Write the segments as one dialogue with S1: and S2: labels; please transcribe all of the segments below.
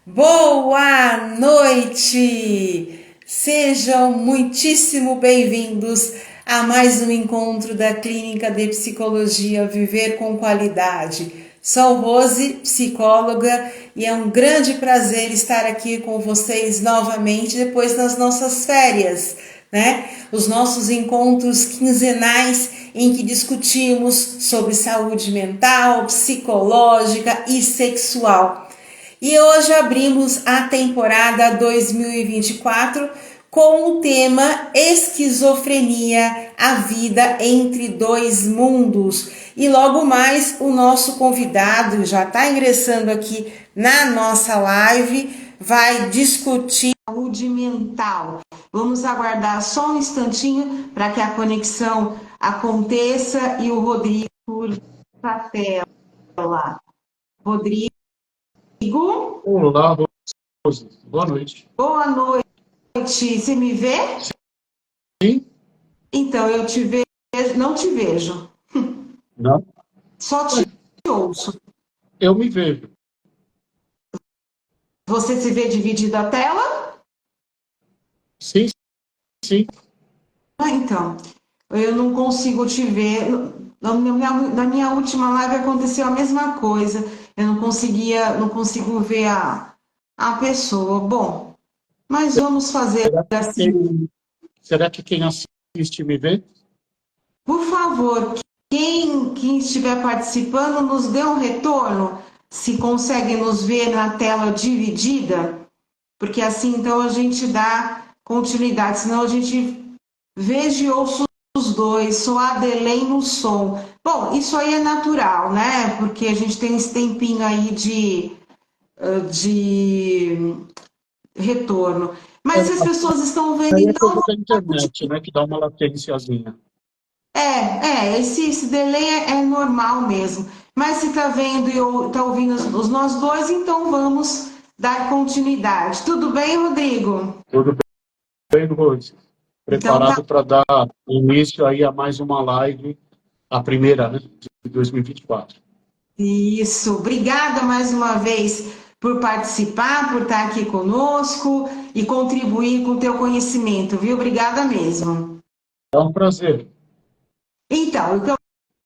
S1: Boa noite! Sejam muitíssimo bem-vindos a mais um encontro da Clínica de Psicologia Viver com Qualidade. Sou Rose, psicóloga, e é um grande prazer estar aqui com vocês novamente depois das nossas férias, né? Os nossos encontros quinzenais em que discutimos sobre saúde mental, psicológica e sexual. E hoje abrimos a temporada 2024 com o tema Esquizofrenia, a vida entre dois mundos. E logo mais o nosso convidado já está ingressando aqui na nossa live, vai discutir saúde mental. Vamos aguardar só um instantinho para que a conexão aconteça e o Rodrigo para a tela. Rodrigo.
S2: Olá, Rose. Boa noite.
S1: Boa noite. Você me vê?
S2: Sim?
S1: Então, eu te vejo, não te vejo.
S2: Não?
S1: Só te ouço.
S2: Eu me vejo.
S1: Você se vê dividido a tela?
S2: Sim, sim.
S1: Ah, então. Eu não consigo te ver. Na minha última live aconteceu a mesma coisa. Eu não consigo ver a pessoa. Bom, mas vamos fazer
S2: Será que
S1: assim.
S2: quem assiste me vê?
S1: Por favor, quem estiver participando, nos dê um retorno, se consegue nos ver na tela dividida, porque assim então a gente dá continuidade, senão a gente veja e ouça os dois, só há delay no som. Bom, isso aí é natural, né? Porque a gente tem esse tempinho aí de retorno. Mas se as pessoas estão vendo,
S2: Aí é
S1: então
S2: coisa da internet, né? Que dá uma latênciazinha.
S1: esse delay é normal mesmo. Mas se está vendo e está ouvindo nós dois, então vamos dar continuidade. Tudo bem, Rodrigo?
S2: Tudo bem, Rose?
S1: Então tá.
S2: Preparado para dar início aí a mais uma live, a primeira, né? De 2024.
S1: Isso. Obrigada mais uma vez por participar, por estar aqui conosco e contribuir com o teu conhecimento, viu? Obrigada mesmo.
S2: É um prazer.
S1: Então, o que eu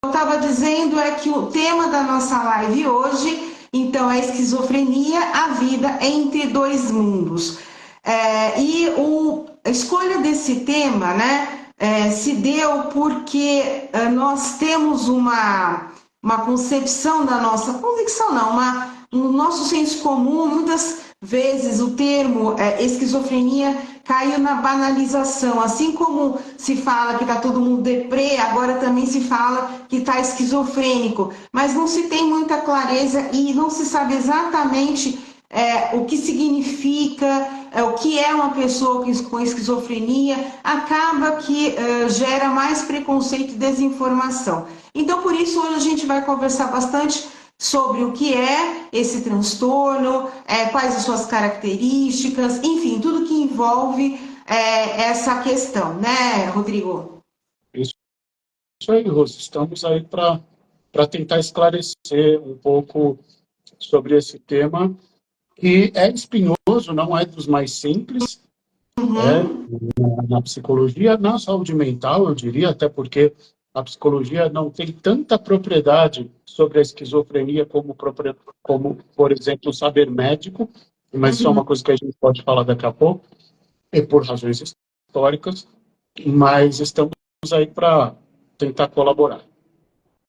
S1: estava dizendo é que o tema da nossa live hoje, então, é esquizofrenia, a vida entre dois mundos. A escolha desse tema, né, se deu porque nós temos uma concepção da nossa, convicção não, no nosso senso comum, muitas vezes o termo esquizofrenia caiu na banalização, assim como se fala que está todo mundo deprê, agora também se fala que está esquizofrênico, mas não se tem muita clareza e não se sabe exatamente o que significa, o que é uma pessoa com esquizofrenia, acaba que gera mais preconceito e desinformação. Então, por isso, hoje a gente vai conversar bastante sobre o que é esse transtorno, quais as suas características, enfim, tudo que envolve essa questão, né, Rodrigo?
S2: Isso aí, Rose. Estamos aí para tentar esclarecer um pouco sobre esse tema, que é espinhoso, não é dos mais simples,
S1: Uhum.
S2: na psicologia, na saúde mental, eu diria, até porque a psicologia não tem tanta propriedade sobre a esquizofrenia como, por exemplo, o saber médico, mas isso é
S1: Uhum.
S2: uma coisa que a gente pode falar daqui a pouco, e por razões históricas, mas estamos aí para tentar colaborar.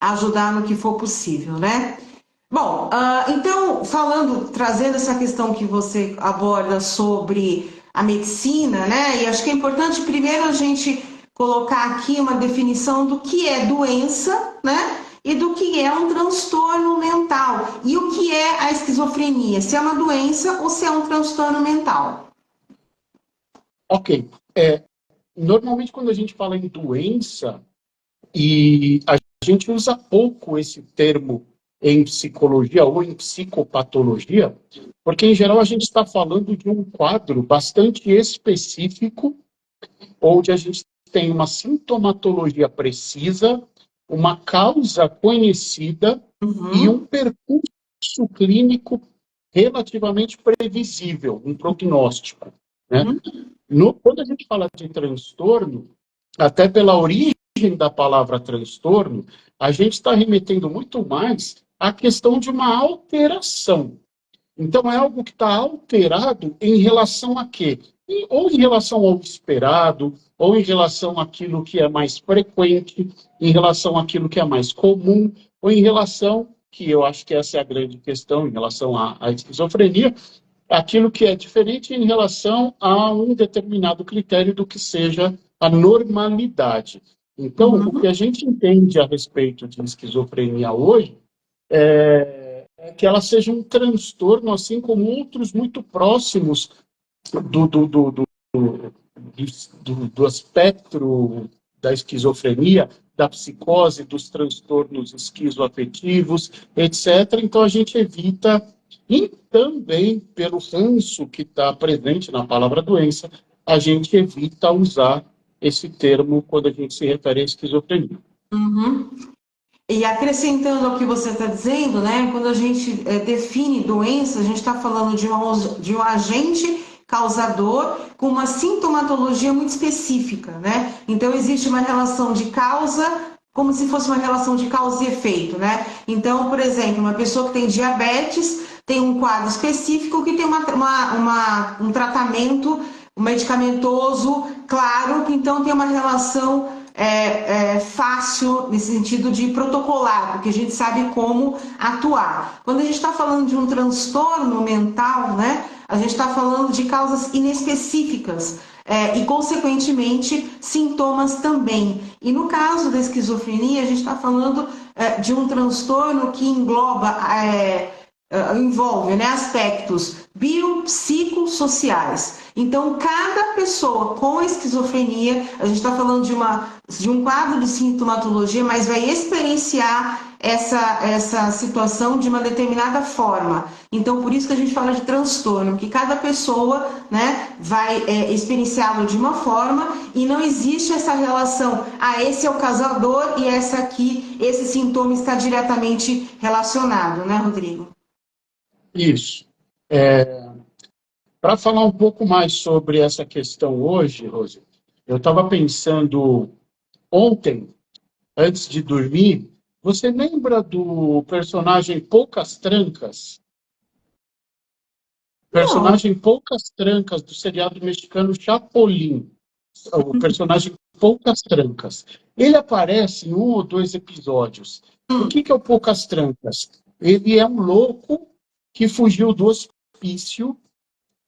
S1: Ajudar no que for possível, né? Bom, então, trazendo essa questão que você aborda sobre a medicina, né? E acho que é importante primeiro a gente colocar aqui uma definição do que é doença, né? E do que é um transtorno mental. E o que é a esquizofrenia? Se é uma doença ou se é um transtorno mental.
S2: Ok. Normalmente, quando a gente fala em doença, e a gente usa pouco esse termo em psicologia ou em psicopatologia, porque, em geral, a gente está falando de um quadro bastante específico, onde a gente tem uma sintomatologia precisa, uma causa conhecida e um
S1: Uhum.
S2: percurso clínico relativamente previsível, um prognóstico, né? Quando a gente fala de transtorno, até pela origem da palavra transtorno, a gente está remetendo muito mais à questão de uma alteração. Então, é algo que está alterado em relação a quê? Ou em relação ao esperado, ou em relação àquilo que é mais frequente, em relação àquilo que é mais comum, ou em relação, que eu acho que essa é a grande questão em relação à esquizofrenia, aquilo que é diferente em relação a um determinado critério do que seja a normalidade. Então, o que a gente entende a respeito de esquizofrenia hoje é que ela seja um transtorno, assim como outros muito próximos do, do, do, do, do espectro da esquizofrenia, da psicose, dos transtornos esquizoafetivos, etc. Então, a gente evita, e também pelo ranço que está presente na palavra doença, a gente evita usar esse termo quando a gente se refere à esquizofrenia.
S1: Uhum. E acrescentando ao que você está dizendo, né, quando a gente define doença, a gente está falando de um agente causador com uma sintomatologia muito específica, né? Então existe uma relação de causa, como se fosse uma relação de causa e efeito, né? Então, por exemplo, uma pessoa que tem diabetes tem um quadro específico que tem um tratamento medicamentoso, claro, que então tem uma relação fácil nesse sentido de protocolar, porque a gente sabe como atuar. Quando a gente está falando de um transtorno mental, né, a gente está falando de causas inespecíficas e, consequentemente, sintomas também. E no caso da esquizofrenia, a gente está falando de um transtorno que envolve, né, aspectos biopsicossociais. Então, cada pessoa com esquizofrenia, a gente está falando de um quadro de sintomatologia, mas vai experienciar essa situação de uma determinada forma. Então, por isso que a gente fala de transtorno, que cada pessoa, né, vai experienciá-lo de uma forma e não existe essa relação, esse é o causador e esse sintoma está diretamente relacionado, né, Rodrigo?
S2: Isso. Para falar um pouco mais sobre essa questão hoje, Rose, eu estava pensando ontem, antes de dormir, você lembra do personagem Poucas Trancas?
S1: Não.
S2: Personagem Poucas Trancas do seriado mexicano Chapolin. O personagem Poucas Trancas. Ele aparece em um ou dois episódios. O que é o Poucas Trancas? Ele é um louco que fugiu do hospício.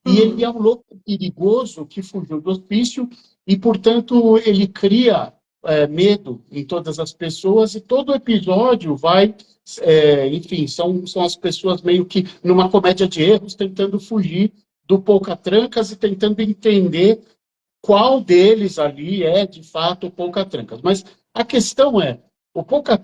S2: E ele é um louco perigoso que fugiu do hospício e, portanto, ele cria medo em todas as pessoas e todo episódio vai, enfim, são as pessoas meio que numa comédia de erros tentando fugir do Pouca-Trancas e tentando entender qual deles ali é, de fato, o Pouca-Trancas. Mas a questão é, o Poucas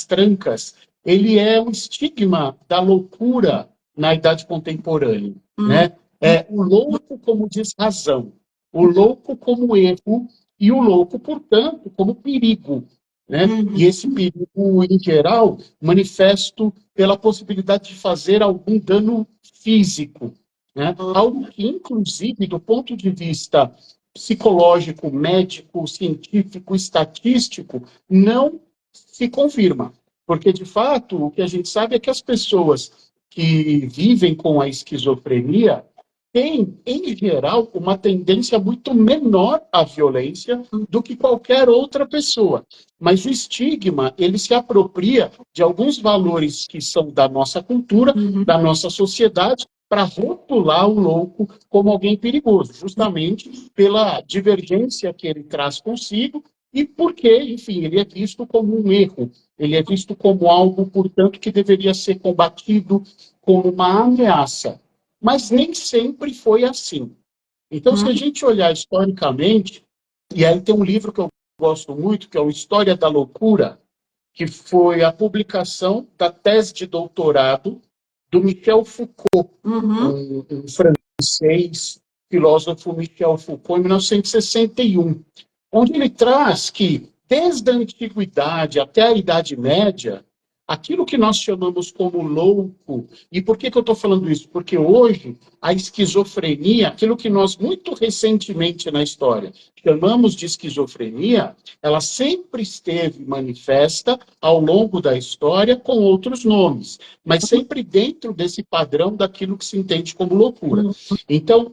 S2: Trancas, ele é um estigma da loucura na idade contemporânea, né? É o louco como desrazão, o louco como erro e o louco, portanto, como perigo, né? E esse perigo, em geral, manifesto pela possibilidade de fazer algum dano físico, né? Algo que, inclusive, do ponto de vista psicológico, médico, científico, estatístico, não se confirma. Porque, de fato, o que a gente sabe é que as pessoas que vivem com a esquizofrenia têm, em geral, uma tendência muito menor à violência do que qualquer outra pessoa. Mas o estigma, ele se apropria de alguns valores que são da nossa cultura, da nossa sociedade, para rotular o louco como alguém perigoso, justamente pela divergência que ele traz consigo e porque, enfim, ele é visto como um erro, ele é visto como algo, portanto, que deveria ser combatido como uma ameaça. Mas nem sempre foi assim. Então, se a gente olhar historicamente, e aí tem um livro que eu gosto muito, que é o História da Loucura, que foi a publicação da tese de doutorado do Michel Foucault, um francês, filósofo Michel Foucault, em 1961, onde ele traz que, desde a antiguidade até a Idade Média, aquilo que nós chamamos como louco. E por que eu estou falando isso? Porque hoje a esquizofrenia, aquilo que nós muito recentemente na história chamamos de esquizofrenia, ela sempre esteve manifesta ao longo da história com outros nomes, mas sempre dentro desse padrão daquilo que se entende como loucura. Então,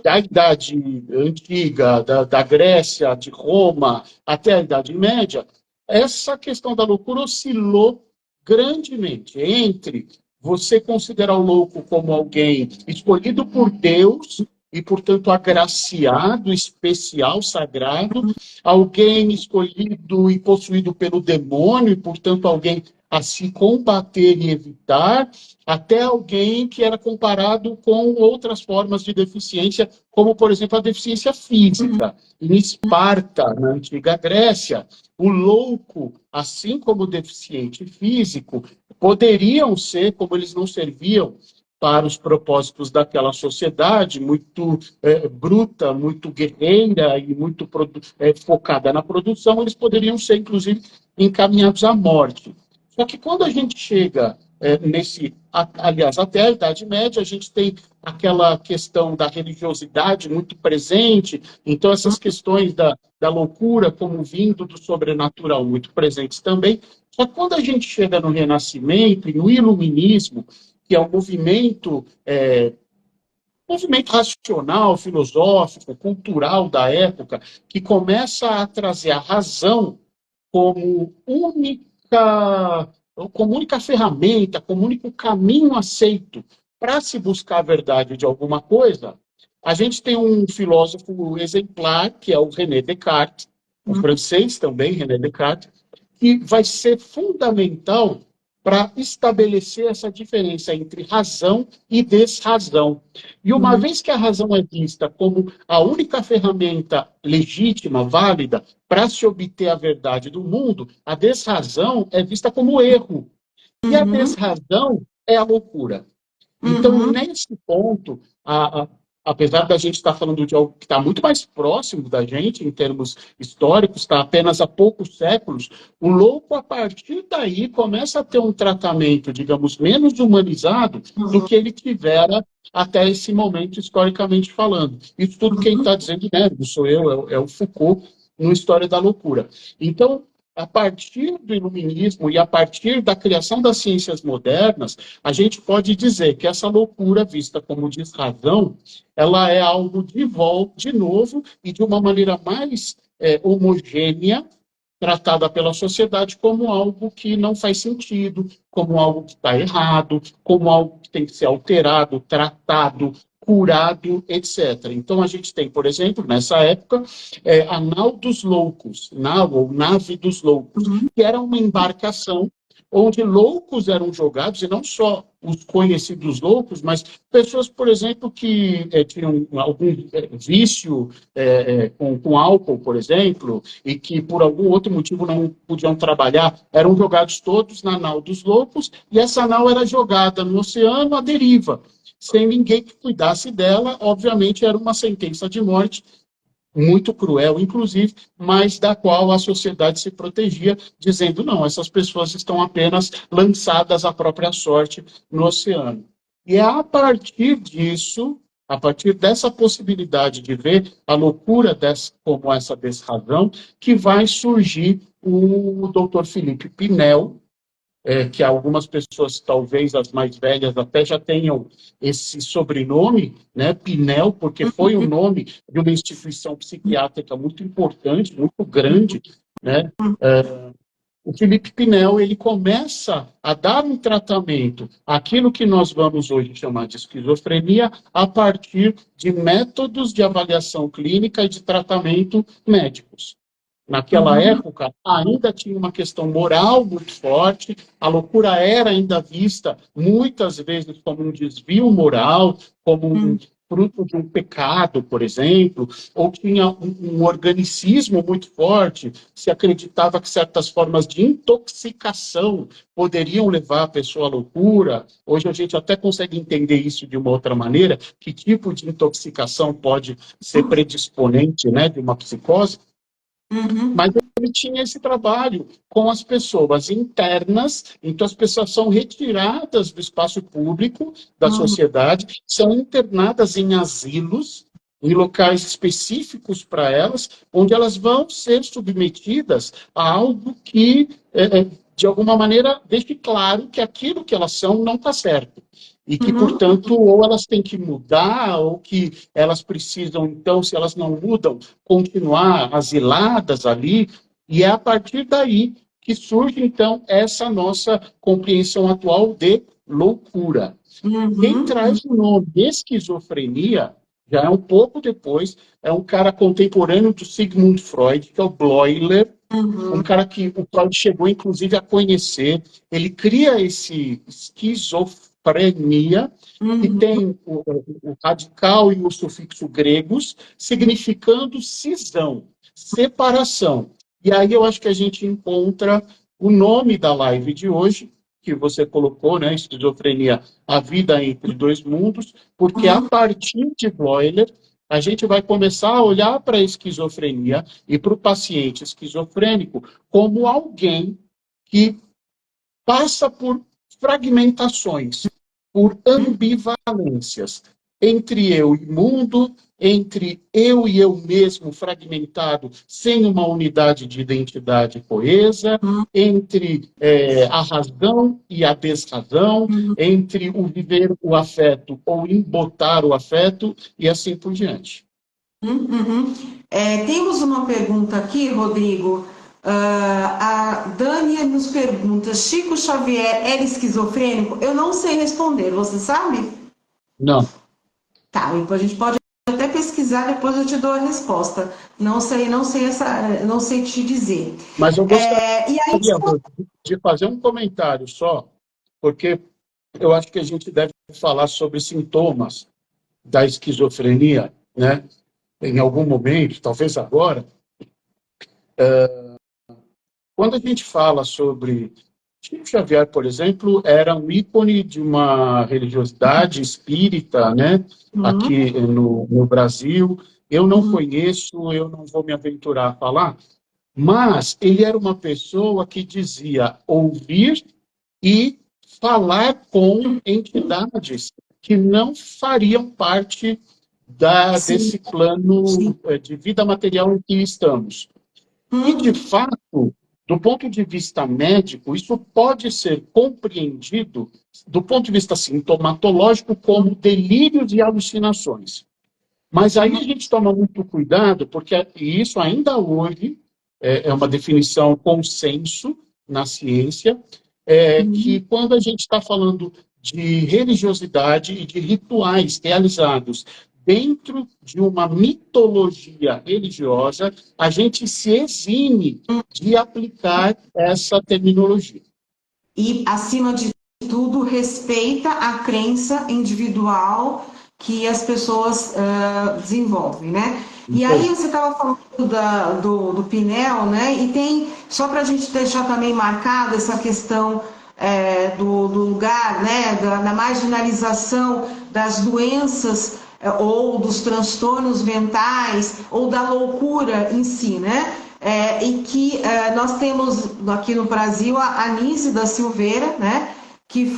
S2: da Idade Antiga, da Grécia, de Roma, até a Idade Média, essa questão da loucura oscilou grandemente entre você considerar o louco como alguém escolhido por Deus e, portanto, agraciado, especial, sagrado, alguém escolhido e possuído pelo demônio e, portanto, alguém a se combater e evitar, até alguém que era comparado com outras formas de deficiência, como, por exemplo, a deficiência física. Em Esparta, na antiga Grécia, o louco, assim como o deficiente físico, poderiam ser, como eles não serviam para os propósitos daquela sociedade, muito bruta, muito guerreira e muito focada na produção, eles poderiam ser, inclusive, encaminhados à morte. Só que quando a gente chega aliás, até a Idade Média, a gente tem aquela questão da religiosidade muito presente, então essas questões da loucura como vindo do sobrenatural muito presentes também. Só que quando a gente chega no Renascimento e no Iluminismo, que é um movimento racional, filosófico, cultural da época, que começa a trazer a razão como única ferramenta, como único caminho aceito para se buscar a verdade de alguma coisa, a gente tem um filósofo exemplar, que é o René Descartes, um francês também, René Descartes, que vai ser fundamental para estabelecer essa diferença entre razão e desrazão. E uma vez que a razão é vista como a única ferramenta legítima, válida, para se obter a verdade do mundo, a desrazão é vista como erro. E a desrazão é a loucura. Então, nesse ponto, apesar da gente estar falando de algo que está muito mais próximo da gente, em termos históricos, está apenas há poucos séculos, o louco, a partir daí, começa a ter um tratamento, digamos, menos humanizado do que ele tivera até esse momento, historicamente falando. Isso tudo quem está dizendo, né, não sou eu, é o Foucault, no História da Loucura. Então, a partir do iluminismo e a partir da criação das ciências modernas, a gente pode dizer que essa loucura vista como desrazão, ela é algo de novo e de uma maneira mais homogênea, tratada pela sociedade como algo que não faz sentido, como algo que está errado, como algo que tem que ser alterado, tratado, curado, etc. Então, a gente tem, por exemplo, nessa época, a Nau dos Loucos, ou Nave dos Loucos, que era uma embarcação onde loucos eram jogados, e não só os conhecidos loucos, mas pessoas, por exemplo, que tinham algum vício com álcool, por exemplo, e que por algum outro motivo não podiam trabalhar, eram jogados todos na nau dos loucos, e essa nau era jogada no oceano à deriva, sem ninguém que cuidasse dela. Obviamente era uma sentença de morte, muito cruel, inclusive, mas da qual a sociedade se protegia, dizendo, não, essas pessoas estão apenas lançadas à própria sorte no oceano. E é a partir disso, a partir dessa possibilidade de ver a loucura como essa desrazão, que vai surgir o Dr. Felipe Pinel, que algumas pessoas, talvez as mais velhas, até já tenham esse sobrenome, né, Pinel, porque foi o nome de uma instituição psiquiátrica muito importante, muito grande, né? O Felipe Pinel, ele começa a dar um tratamento àquilo que nós vamos hoje chamar de esquizofrenia a partir de métodos de avaliação clínica e de tratamento médicos. Naquela época, ainda tinha uma questão moral muito forte, a loucura era ainda vista muitas vezes como um desvio moral, como um fruto de um pecado, por exemplo, ou tinha um organicismo muito forte, se acreditava que certas formas de intoxicação poderiam levar a pessoa à loucura. Hoje a gente até consegue entender isso de uma outra maneira, que tipo de intoxicação pode ser predisponente, né, de uma psicose. Mas ele tinha esse trabalho com as pessoas internas, então as pessoas são retiradas do espaço público, da sociedade, são internadas em asilos, em locais específicos para elas, onde elas vão ser submetidas a algo que, de alguma maneira, deixe claro que aquilo que elas são não está certo. E que, portanto, ou elas têm que mudar, ou que elas precisam, então, se elas não mudam, continuar asiladas ali. E é a partir daí que surge, então, essa nossa compreensão atual de loucura. Quem traz o nome de esquizofrenia já é um pouco depois, é um cara contemporâneo do Sigmund Freud, que é o Bleuler, um cara que o Freud chegou, inclusive, a conhecer. Ele cria esse esquizofrenia, que tem o radical e o sufixo gregos, significando cisão, separação. E aí eu acho que a gente encontra o nome da live de hoje, que você colocou, né, esquizofrenia, a vida entre dois mundos, porque a partir de Bleuler, a gente vai começar a olhar para a esquizofrenia e para o paciente esquizofrênico como alguém que passa por fragmentações, por ambivalências entre eu e mundo, entre eu e eu mesmo fragmentado, sem uma unidade de identidade coesa, entre a razão e a desrazão, entre o viver o afeto ou embotar o afeto, e assim por diante.
S1: Temos uma pergunta aqui, Rodrigo. A Dani nos pergunta: Chico Xavier era esquizofrênico? Eu não sei responder, você sabe?
S2: Não.
S1: Tá, a gente pode até pesquisar, depois eu te dou a resposta. Não sei não sei te dizer.
S2: Mas eu gostaria
S1: E aí,
S2: de fazer um comentário só, porque eu acho que a gente deve falar sobre sintomas da esquizofrenia, né? Em algum momento, talvez agora. Quando a gente fala sobre Chico Xavier, por exemplo, era um ícone de uma religiosidade espírita, né? Aqui no Brasil. Eu não conheço, eu não vou me aventurar a falar, mas ele era uma pessoa que dizia ouvir e falar com entidades que não fariam parte desse plano de vida material em que estamos. E, de fato, do ponto de vista médico, isso pode ser compreendido, do ponto de vista sintomatológico, como delírios e alucinações. Mas aí a gente toma muito cuidado, porque isso ainda hoje é uma definição consenso na ciência, que quando a gente está falando de religiosidade e de rituais realizados dentro de uma mitologia religiosa, a gente se exime de aplicar essa terminologia.
S1: E, acima de tudo, respeita a crença individual que as pessoas desenvolvem, né? E aí você estava falando do Pinel, né? E tem, só para a gente deixar também marcada essa questão do lugar, né? Da marginalização das doenças ou dos transtornos mentais ou da loucura em si, né? E que nós temos aqui no Brasil a Anísia da Silveira, né? Que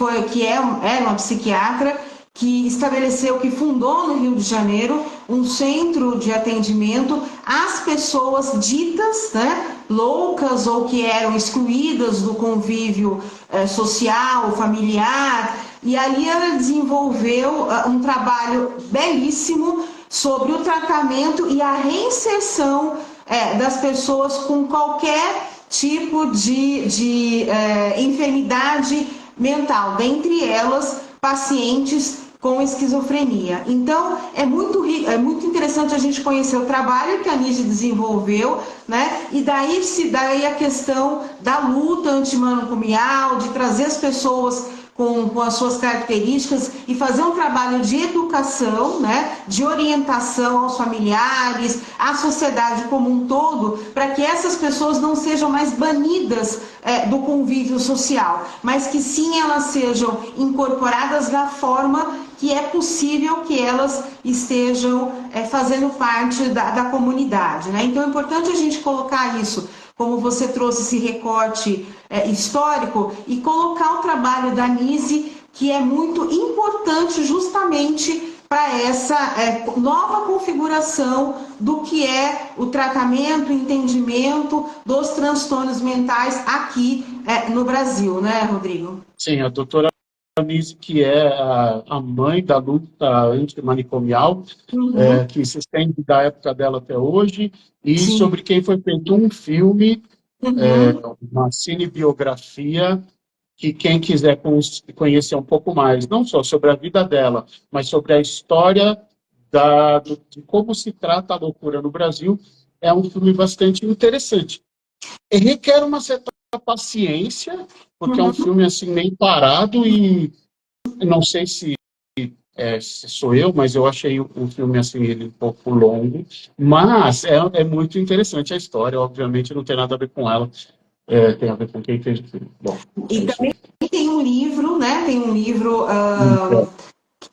S1: é uma psiquiatra que estabeleceu, que fundou no Rio de Janeiro um centro de atendimento às pessoas ditas, né, loucas ou que eram excluídas do convívio social, familiar, e ali ela desenvolveu um trabalho belíssimo sobre o tratamento e a reinserção das pessoas com qualquer tipo de enfermidade mental, dentre elas pacientes com esquizofrenia. Então, é muito interessante a gente conhecer o trabalho que a Anísia desenvolveu, né? E daí a questão da luta antimanicomial, de trazer as pessoas com as suas características e fazer um trabalho de educação, né, de orientação aos familiares, à sociedade como um todo, para que essas pessoas não sejam mais banidas do convívio social, mas que sim elas sejam incorporadas da forma que é possível que elas estejam fazendo parte da comunidade, né? Então é importante a gente colocar isso, como você trouxe esse recorte histórico, e colocar o trabalho da Nise, que é muito importante justamente para essa nova configuração do que é o tratamento e entendimento dos transtornos mentais aqui no Brasil, né, Rodrigo?
S2: Sim, a doutora Anise, que é a mãe da luta antimanicomial, que se estende da época dela até hoje, e
S1: Sim.
S2: sobre quem foi feito um filme, uma cinebiografia, que quem quiser conhecer um pouco mais, não só sobre a vida dela, mas sobre a história de como se trata a loucura no Brasil, é um filme bastante interessante. E requer uma certa paciência, porque é um filme assim meio parado e não sei se sou eu, mas eu achei um filme assim ele um pouco longo, mas é muito interessante a história, obviamente não tem nada a ver com ela, tem a ver com quem fez o filme. Bom,
S1: e também tem um livro, né? Tem um livro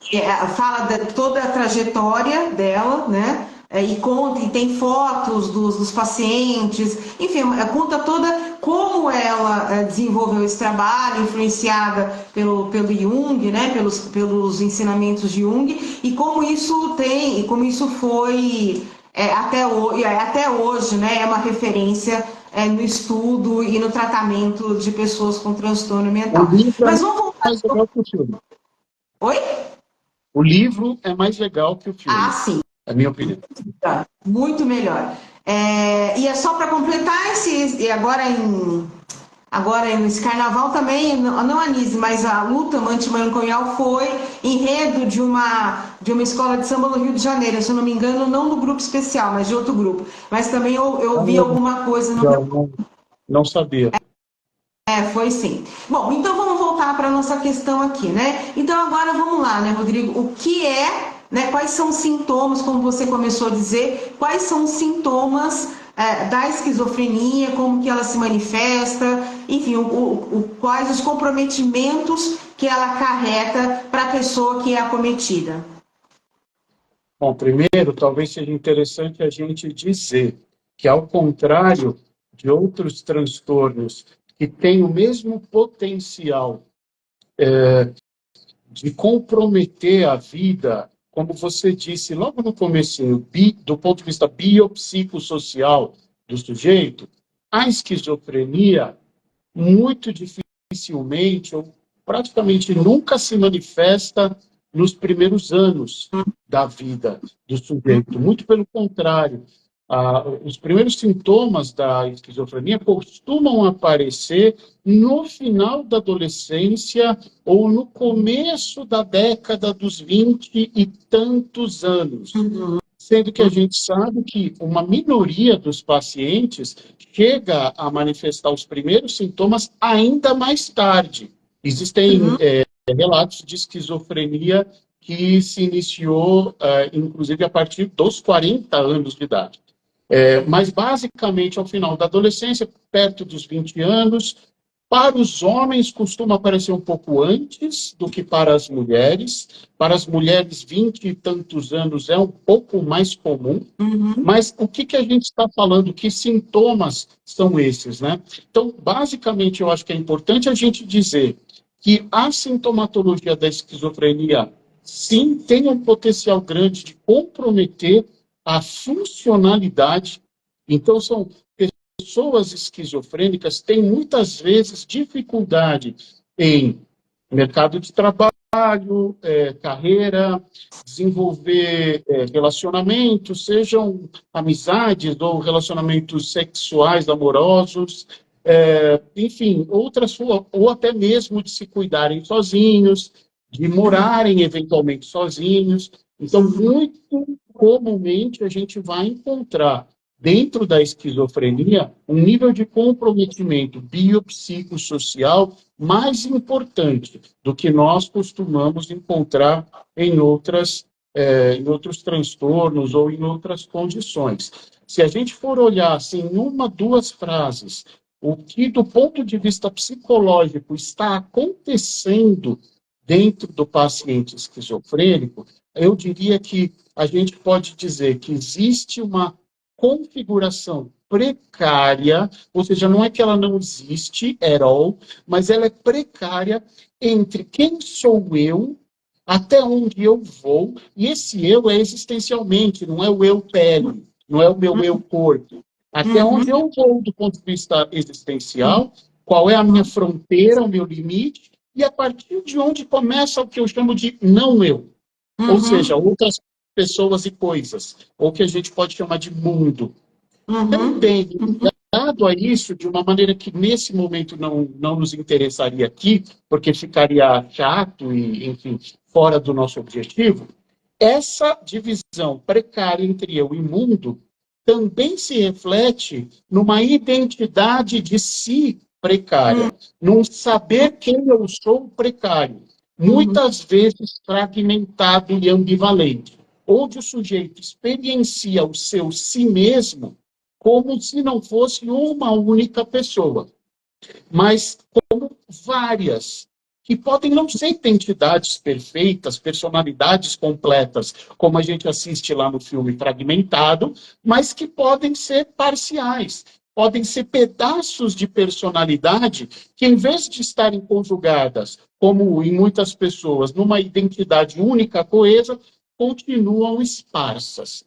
S1: que fala de toda a trajetória dela, né? E conta, e tem fotos dos pacientes, enfim, conta toda como ela desenvolveu esse trabalho, influenciada pelo Jung, né? Pelos ensinamentos de Jung, e como isso tem, e como isso foi até hoje, né? É uma referência no estudo e no tratamento de pessoas com transtorno
S2: o
S1: mental.
S2: livro é
S1: Mas vamos voltar.
S2: mais legal que o filme.
S1: Oi?
S2: O livro é mais legal que o
S1: Ah,
S2: filme,
S1: sim.
S2: é a minha opinião.
S1: Muito melhor. E é só para completar agora nesse carnaval também, não a Nise, mas a luta antimanicomial foi enredo de uma escola de samba no Rio de Janeiro, se eu não me engano, não do grupo especial, mas de outro grupo. Mas também eu vi alguma coisa no.
S2: Não sabia.
S1: Foi sim. Bom, então vamos voltar para a nossa questão aqui, né? Então agora vamos lá, né, Rodrigo? O que né? Quais são os sintomas, como você começou a dizer, quais são os sintomas da esquizofrenia, como que ela se manifesta, enfim, quais os comprometimentos que ela acarreta para a pessoa que é acometida?
S2: Bom, primeiro, talvez seja interessante a gente dizer que, ao contrário de outros transtornos que têm o mesmo potencial de comprometer a vida, como você disse logo no comecinho, do ponto de vista biopsicossocial do sujeito, a esquizofrenia muito dificilmente ou praticamente nunca se manifesta nos primeiros anos da vida do sujeito. Muito pelo contrário, os primeiros sintomas da esquizofrenia costumam aparecer no final da adolescência ou no começo da década dos 20 e tantos anos. Sendo que a gente sabe que uma minoria dos pacientes chega a manifestar os primeiros sintomas ainda mais tarde. Existem relatos de esquizofrenia que se iniciou, inclusive, a partir dos 40 anos de idade. Mas, basicamente, ao final da adolescência, perto dos 20 anos, para os homens costuma aparecer um pouco antes do que para as mulheres. Para as mulheres, 20 e tantos anos é um pouco mais comum. Mas o que a gente está falando? Que sintomas são esses, né? Então, basicamente, eu acho que é importante a gente dizer que a sintomatologia da esquizofrenia, sim, tem um potencial grande de comprometer a funcionalidade. Então, são pessoas esquizofrênicas têm muitas vezes dificuldade em mercado de trabalho, carreira, desenvolver relacionamentos, sejam amizades ou relacionamentos sexuais, amorosos, enfim, outras, ou até mesmo de se cuidarem sozinhos, de morarem eventualmente sozinhos. Então, muito comumente a gente vai encontrar dentro da esquizofrenia um nível de comprometimento biopsicossocial mais importante do que nós costumamos encontrar em outros transtornos ou em outras condições. Se a gente for olhar assim, em uma, duas frases, o que do ponto de vista psicológico está acontecendo dentro do paciente esquizofrênico, eu diria que a gente pode dizer que existe uma configuração precária, ou seja, não é que ela não existe at all, mas ela é precária entre quem sou eu, até onde eu vou, e esse eu é existencialmente, não é o eu pele, não é o meu eu corpo. Até onde eu vou do ponto de vista existencial, qual é a minha fronteira, o meu limite, e a partir de onde começa o que eu chamo de não eu. Ou seja, outras pessoas e coisas, ou que a gente pode chamar de mundo. Também, ligado a isso, de uma maneira que nesse momento não nos interessaria aqui, porque ficaria chato e, enfim, fora do nosso objetivo, essa divisão precária entre eu e mundo também se reflete numa identidade de si precária, num saber quem eu sou precário, muitas vezes fragmentado e ambivalente, onde o sujeito experiencia o seu si mesmo como se não fosse uma única pessoa, mas como várias, que podem não ser identidades perfeitas, personalidades completas, como a gente assiste lá no filme Fragmentado, mas que podem ser parciais, podem ser pedaços de personalidade que, em vez de estarem conjugadas, como em muitas pessoas, numa identidade única, coesa, continuam esparsas.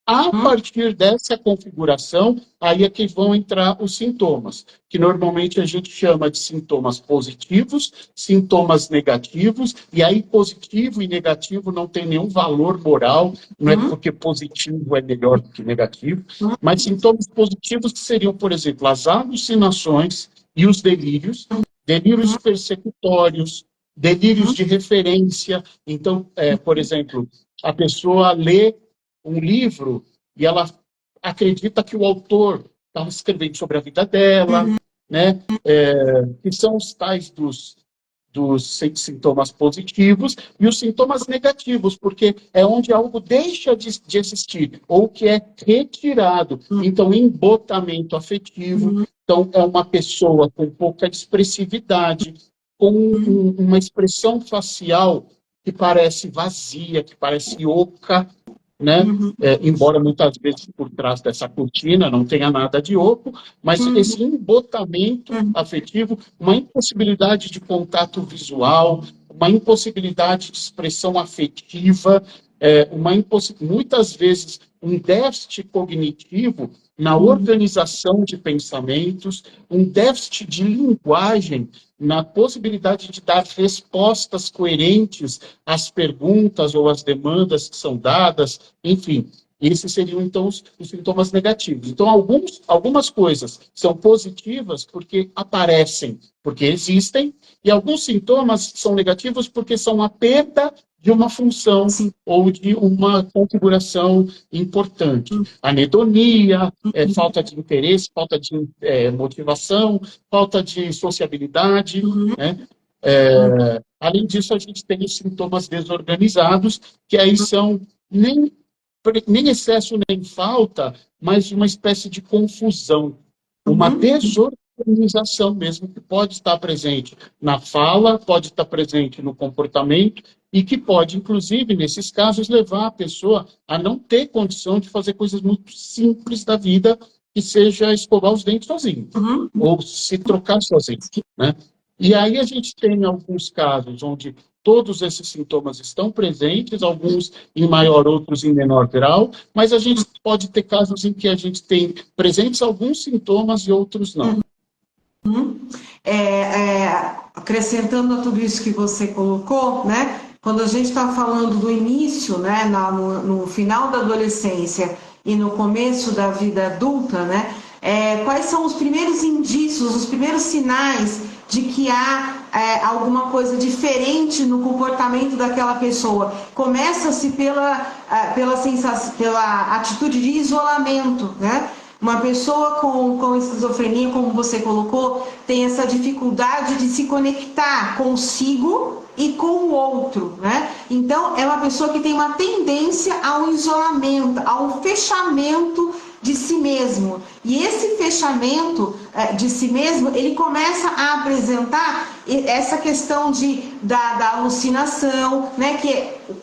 S2: A partir dessa configuração, aí é que vão entrar os sintomas, que normalmente a gente chama de sintomas positivos, sintomas negativos, e aí positivo e negativo não tem nenhum valor moral, não é porque positivo é melhor do que negativo, mas sintomas positivos que seriam, por exemplo, as alucinações e os delírios, delírios persecutórios, delírios de referência. Então, por exemplo, a pessoa lê um livro e ela acredita que o autor estava escrevendo sobre a vida dela, né? Que são os tais dos sintomas positivos e os sintomas negativos, porque é onde algo deixa de existir, ou que é retirado. Então, embotamento afetivo. Então, é uma pessoa com pouca expressividade, com uma expressão facial que parece vazia, que parece oca, né? Embora muitas vezes por trás dessa cortina não tenha nada de oco, mas esse embotamento afetivo, uma impossibilidade de contato visual, uma impossibilidade de expressão afetiva, muitas vezes um déficit cognitivo na organização de pensamentos, um déficit de linguagem na possibilidade de dar respostas coerentes às perguntas ou às demandas que são dadas, enfim. Esses seriam, então, os sintomas negativos. Então, algumas coisas são positivas porque aparecem, porque existem, e alguns sintomas são negativos porque são a perda de uma função ou de uma configuração importante. Anedonia, falta de interesse, falta de motivação, falta de sociabilidade, né? Além disso, a gente tem os sintomas desorganizados, que aí são nem excesso nem falta, mas uma espécie de confusão, uma desorganização mesmo, que pode estar presente na fala, pode estar presente no comportamento, e que pode, inclusive, nesses casos, levar a pessoa a não ter condição de fazer coisas muito simples da vida, que seja escovar os dentes sozinho, ou se trocar sozinho, né? E aí a gente tem alguns casos onde todos esses sintomas estão presentes, alguns em maior, outros em menor grau, mas a gente pode ter casos em que a gente tem presentes alguns sintomas e outros não.
S1: Acrescentando a tudo isso que você colocou, né? Quando a gente está falando do início, né, no final da adolescência e no começo da vida adulta, né? Quais são os primeiros indícios, os primeiros sinais de que há alguma coisa diferente no comportamento daquela pessoa? Começa-se pela atitude de isolamento, né? Uma pessoa com esquizofrenia, como você colocou, tem essa dificuldade de se conectar consigo e com o outro, né? Então, é uma pessoa que tem uma tendência ao isolamento, ao fechamento de si mesmo. E esse fechamento de si mesmo, ele começa a apresentar essa questão da alucinação, né?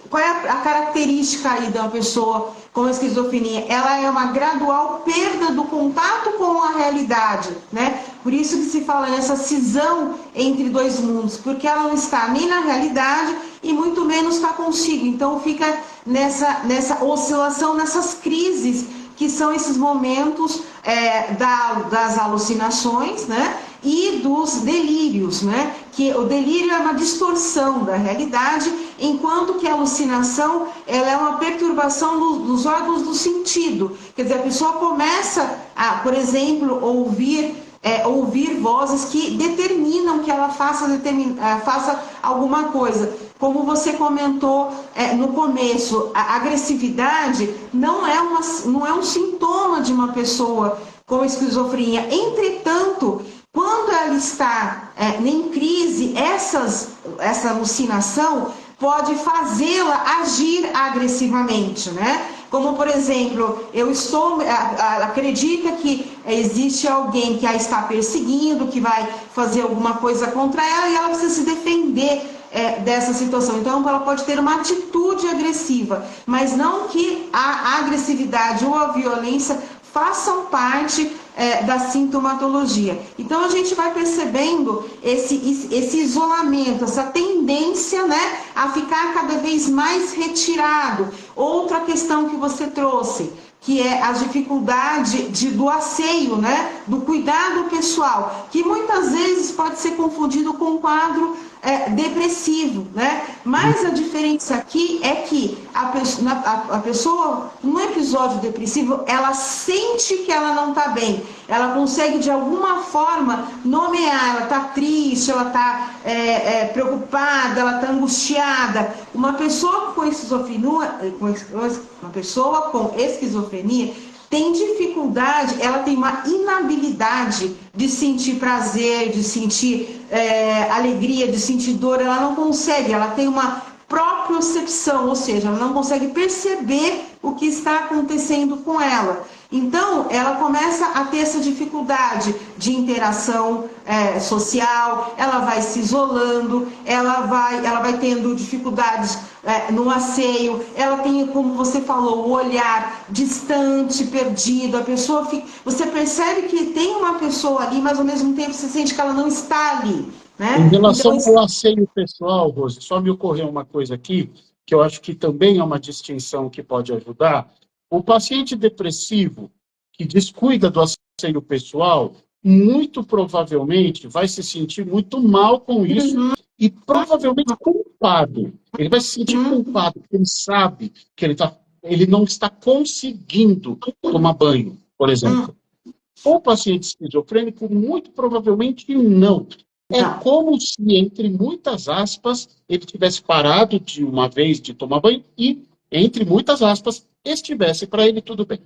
S1: Qual é a característica aí da pessoa com esquizofrenia? Ela é uma gradual perda do contato com a realidade, né? Por isso que se fala nessa cisão entre dois mundos, porque ela não está nem na realidade e muito menos está consigo. Então fica nessa oscilação, nessas crises, que são esses momentos das alucinações, né? E dos delírios, né? Que o delírio é uma distorção da realidade, enquanto que a alucinação ela é uma perturbação dos órgãos do sentido. Quer dizer, a pessoa começa a, por exemplo, ouvir vozes que determinam que ela faça alguma coisa. Como você comentou no começo, a agressividade não é um sintoma de uma pessoa com esquizofrenia. Entretanto, quando ela está em crise, essa alucinação pode fazê-la agir agressivamente, né? Como, por exemplo, acredita que existe alguém que a está perseguindo, que vai fazer alguma coisa contra ela e ela precisa se defender dessa situação. Então, ela pode ter uma atitude agressiva, mas não que a agressividade ou a violência façam parte da sintomatologia. Então, a gente vai percebendo esse isolamento, essa tendência, né, a ficar cada vez mais retirado. Outra questão que você trouxe, que é a dificuldade do asseio, né, do cuidado pessoal, que muitas vezes pode ser confundido com um quadro depressivo, né? Mas a diferença aqui é que a pessoa, no episódio depressivo, ela sente que ela não está bem, ela consegue de alguma forma nomear, ela está triste, ela está preocupada, ela está angustiada. Uma pessoa com esquizofrenia tem dificuldade, ela tem uma inabilidade de sentir prazer, de sentir alegria, de sentir dor, ela não consegue, ela tem uma propriocepção, ou seja, ela não consegue perceber o que está acontecendo com ela. Então, ela começa a ter essa dificuldade de interação social, ela vai se isolando, ela vai tendo dificuldades no asseio, ela tem, como você falou, o olhar distante, perdido, a pessoa você percebe que tem uma pessoa ali, mas ao mesmo tempo você sente que ela não está ali, né?
S2: Em relação
S1: Então,
S2: ao asseio pessoal, Rose, só me ocorreu uma coisa aqui, que eu acho que também é uma distinção que pode ajudar. O paciente depressivo que descuida do asseio pessoal, muito provavelmente vai se sentir muito mal com isso e provavelmente culpado. Ele vai se sentir culpado, porque ele sabe que ele não está conseguindo tomar banho, por exemplo. O paciente esquizofrênico, muito provavelmente não. É como se, entre muitas aspas, ele tivesse parado de uma vez de tomar banho e, entre muitas aspas, estivesse para ele tudo bem.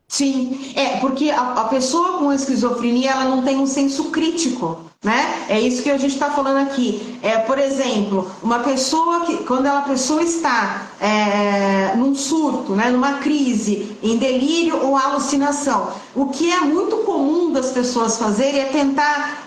S1: Sim, porque a pessoa com esquizofrenia ela não tem um senso crítico, né? É isso que a gente está falando aqui. Por exemplo, uma pessoa que, quando a pessoa está num surto, né, numa crise, em delírio ou alucinação, o que é muito comum das pessoas fazerem é tentar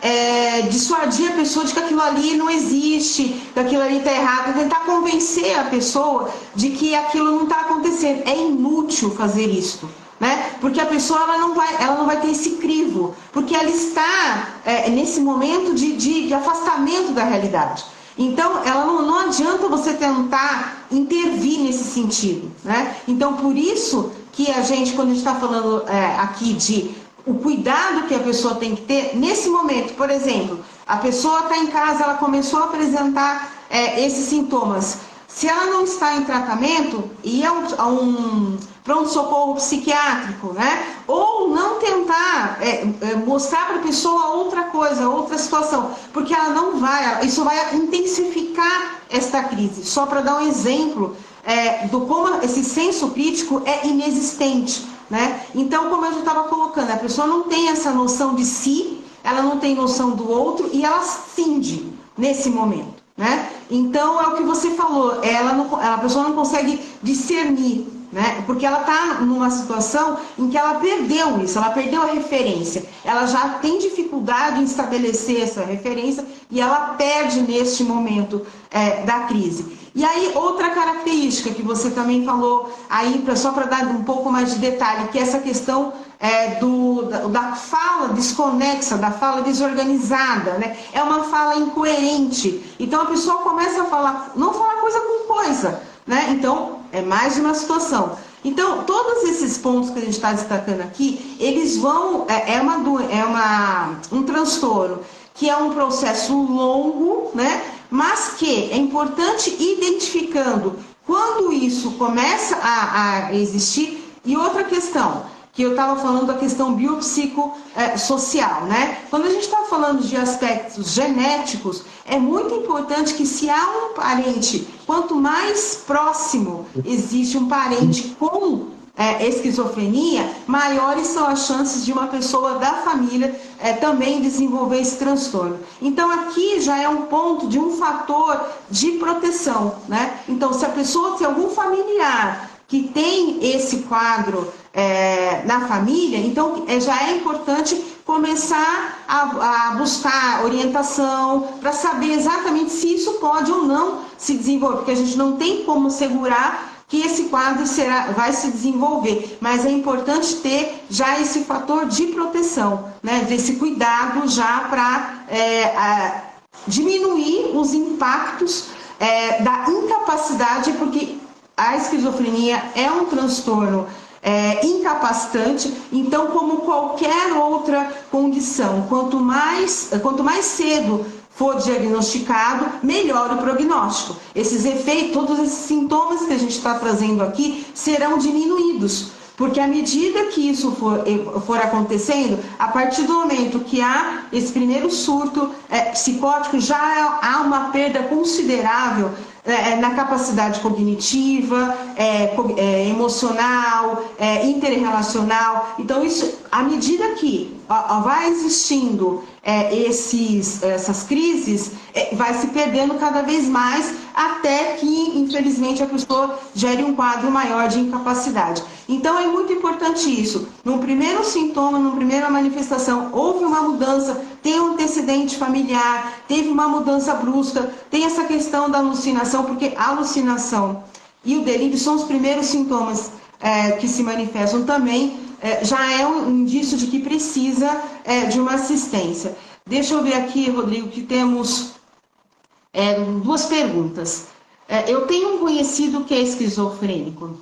S1: dissuadir a pessoa de que aquilo ali não existe, que aquilo ali está errado, tentar convencer a pessoa de que aquilo não está acontecendo. É inútil fazer isso. Né? Porque a pessoa ela não vai ter esse crivo, porque ela está nesse momento de afastamento da realidade. Então, ela não adianta você tentar intervir nesse sentido, né? Então, por isso que a gente, quando a gente está falando aqui de o cuidado que a pessoa tem que ter nesse momento, por exemplo, a pessoa está em casa, ela começou a apresentar esses sintomas. Se ela não está em tratamento, ir a um pronto-socorro psiquiátrico, né? Ou não tentar mostrar para a pessoa outra coisa, outra situação, porque ela não vai, isso vai intensificar esta crise. Só para dar um exemplo do como esse senso crítico é inexistente, né? Então, como eu já estava colocando, a pessoa não tem essa noção de si, ela não tem noção do outro e ela cinge nesse momento. né? Então, é o que você falou, a pessoa não consegue discernir, né? Porque ela está numa situação em que ela perdeu isso, ela perdeu a referência, ela já tem dificuldade em estabelecer essa referência e ela perde neste momento da crise. E aí, outra característica que você também falou, aí, só para dar um pouco mais de detalhe, que é essa questão da fala desconexa, da fala desorganizada, né? É uma fala incoerente. Então a pessoa começa a falar, não falar coisa com coisa, né? Então é mais uma situação. Então, todos esses pontos que a gente está destacando aqui, eles vão. Um transtorno que é um processo longo, né? Mas que é importante identificando quando isso começa a existir. E outra questão, que eu estava falando da questão biopsicossocial, né? Quando a gente está falando de aspectos genéticos, é muito importante que se há um parente, quanto mais próximo existe um parente com esquizofrenia, maiores são as chances de uma pessoa da família também desenvolver esse transtorno. Então aqui já é um ponto de um fator de proteção, né? Então se algum familiar que tem esse quadro na família, então já é importante começar a buscar orientação para saber exatamente se isso pode ou não se desenvolver, porque a gente não tem como segurar que esse quadro vai se desenvolver, mas é importante ter já esse fator de proteção, né, desse cuidado já para diminuir os impactos da incapacidade, porque a esquizofrenia é um transtorno incapacitante, então, como qualquer outra condição, quanto mais cedo for diagnosticado, melhor o prognóstico. Esses efeitos, todos esses sintomas que a gente está trazendo aqui serão diminuídos, porque à medida que isso for acontecendo, a partir do momento que há esse primeiro surto psicótico, já há uma perda considerável na capacidade cognitiva, emocional, interrelacional. Então, isso, à medida que vai existindo essas crises, vai se perdendo cada vez mais, até que, infelizmente, a pessoa gere um quadro maior de incapacidade. Então, é muito importante isso. No primeiro sintoma, na primeira manifestação, houve uma mudança, tem um antecedente familiar, teve uma mudança brusca, tem essa questão da alucinação, porque a alucinação e o delírio são os primeiros sintomas que se manifestam também, já é um indício de que precisa de uma assistência. Deixa eu ver aqui, Rodrigo, que temos duas perguntas. Eu tenho um conhecido que é esquizofrênico.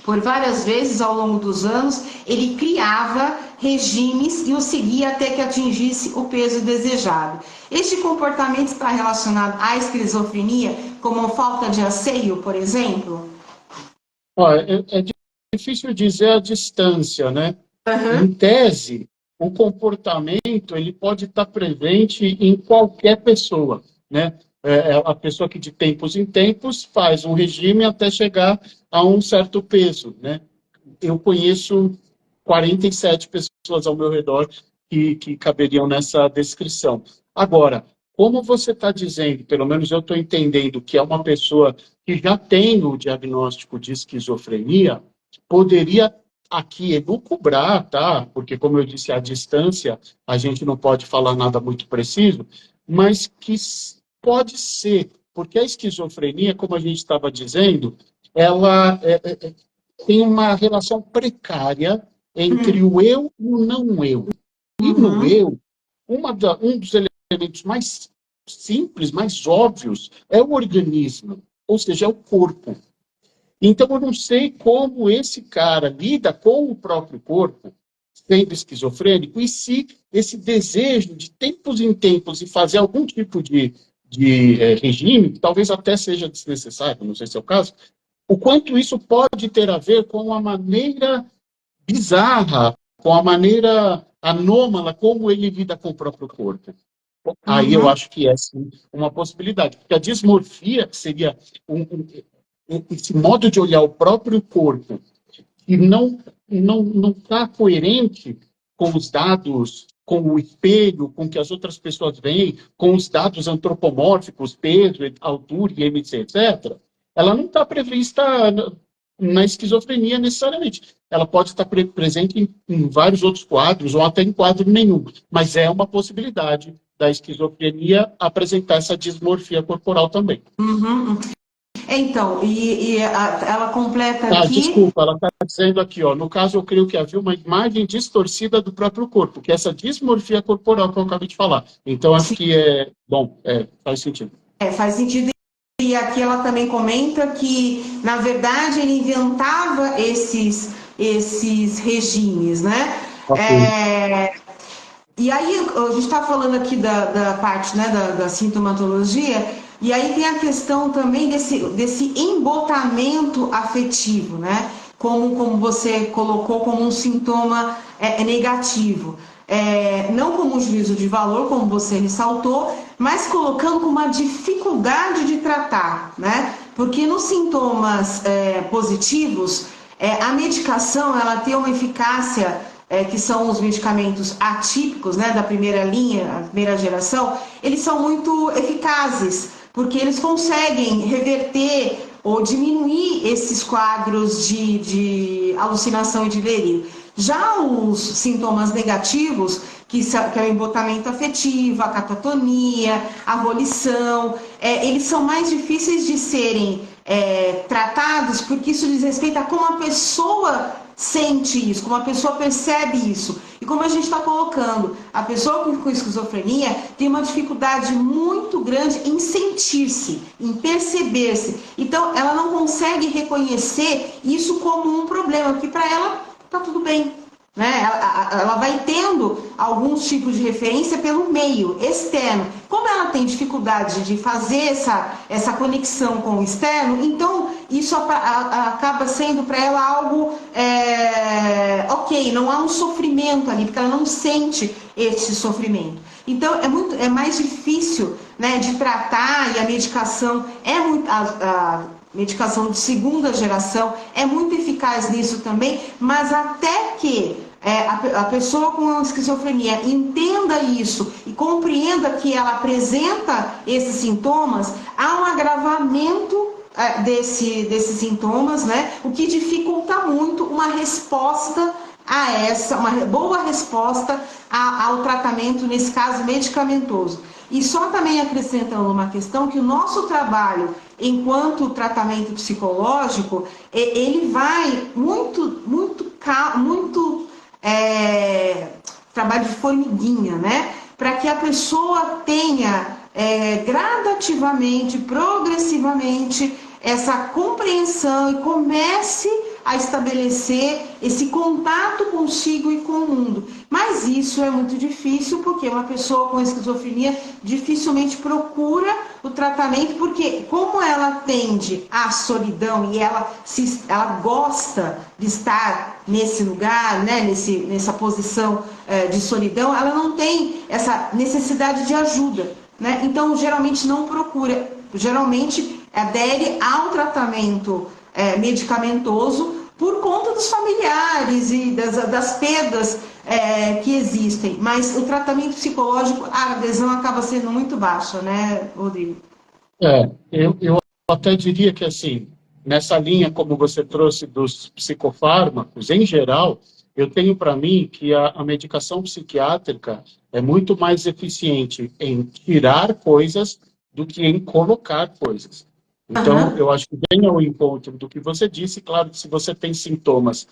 S1: Por várias vezes ao longo dos anos, ele criava regimes e os seguia até que atingisse o peso desejado. Este comportamento está relacionado à esquizofrenia, como falta de asseio, por exemplo?
S2: Olha, é difícil dizer a distância, né?
S1: Uhum.
S2: Em tese, o comportamento ele pode estar presente em qualquer pessoa, né? A pessoa que de tempos em tempos faz um regime até chegar a um certo peso, né? Eu conheço 47 pessoas ao meu redor que caberiam nessa descrição. Agora, como você está dizendo, pelo menos eu estou entendendo que é uma pessoa que já tem o diagnóstico de esquizofrenia, poderia aqui elucubrar, tá? Porque, como eu disse, à distância a gente não pode falar nada muito preciso, mas que pode ser, porque a esquizofrenia, como a gente estava dizendo, ela tem uma relação precária entre o eu e o não eu. E no
S1: Uhum.
S2: eu, um dos elementos mais simples, mais óbvios, é o organismo, ou seja, é o corpo. Então, eu não sei como esse cara lida com o próprio corpo, sendo esquizofrênico, e se esse desejo de tempos em tempos de fazer algum tipo de regime, que talvez até seja desnecessário, não sei se é o caso, o quanto isso pode ter a ver com a maneira bizarra, com a maneira anômala como ele lida com o próprio corpo. Aí eu
S1: Uhum.
S2: acho que é sim uma possibilidade, porque a dismorfia seria esse modo de olhar o próprio corpo e não está coerente com os dados com o espelho, com que as outras pessoas veem, com os dados antropomórficos, peso, altura, IMC, etc., ela não está prevista na esquizofrenia necessariamente. Ela pode estar presente em vários outros quadros, ou até em quadro nenhum, mas é uma possibilidade da esquizofrenia apresentar essa dismorfia corporal também.
S1: Uhum. Então, ela completa aqui...
S2: Desculpa, ela está dizendo aqui, ó, no caso eu creio que havia uma imagem distorcida do próprio corpo, que é essa dismorfia corporal que eu acabei de falar. Então, acho que faz sentido.
S1: Faz sentido. E aqui ela também comenta que, na verdade, ele inventava esses regimes, né?
S2: Okay.
S1: E aí, a gente está falando aqui da parte, né, da sintomatologia, e aí tem a questão também desse embotamento afetivo, né? Como você colocou como um sintoma negativo. Não como um juízo de valor, como você ressaltou, mas colocando como uma dificuldade de tratar, né? Porque nos sintomas positivos, a medicação ela tem uma eficácia, que são os medicamentos atípicos, né, da primeira linha, a primeira geração, eles são muito eficazes, porque eles conseguem reverter ou diminuir esses quadros de alucinação e de delírio. Já os sintomas negativos, que é o embotamento afetivo, a catatonia, a volição, eles são mais difíceis de serem tratados, porque isso diz respeito a como a pessoa sente isso, como a pessoa percebe isso. E como a gente está colocando, a pessoa com esquizofrenia tem uma dificuldade muito grande em sentir-se, em perceber-se. Então, ela não consegue reconhecer isso como um problema, porque para ela está tudo bem. Né? Ela vai tendo alguns tipos de referência pelo meio externo. Como ela tem dificuldade de fazer essa conexão com o externo, então isso acaba sendo para ela algo ok, não há um sofrimento ali, porque ela não sente esse sofrimento. Então é mais difícil, né, de tratar, e a medicação a medicação de segunda geração é muito eficaz nisso também, mas até que a pessoa com esquizofrenia entenda isso e compreenda que ela apresenta esses sintomas, há um agravamento desses sintomas, né? O que dificulta muito uma resposta uma boa resposta ao tratamento, nesse caso medicamentoso. E só também acrescentando uma questão, que o nosso trabalho enquanto tratamento psicológico, ele vai muito trabalho de formiguinha, né? Para que a pessoa tenha gradativamente, progressivamente, essa compreensão e comece a estabelecer esse contato consigo e com o mundo. Mas isso é muito difícil, porque uma pessoa com esquizofrenia dificilmente procura o tratamento, porque como ela tende à solidão e ela gosta de estar nesse lugar, né, nessa posição de solidão, ela não tem essa necessidade de ajuda, né? Então, geralmente não procura, geralmente adere ao tratamento medicamentoso por conta dos familiares e das perdas que existem. Mas o tratamento psicológico, a adesão acaba sendo muito baixa, né, Rodrigo?
S2: Eu até diria que, assim, nessa linha, como você trouxe dos psicofármacos, em geral, eu tenho para mim que a medicação psiquiátrica é muito mais eficiente em tirar coisas do que em colocar coisas. Então, eu acho que vem ao encontro do que você disse. Claro que se você tem sintomas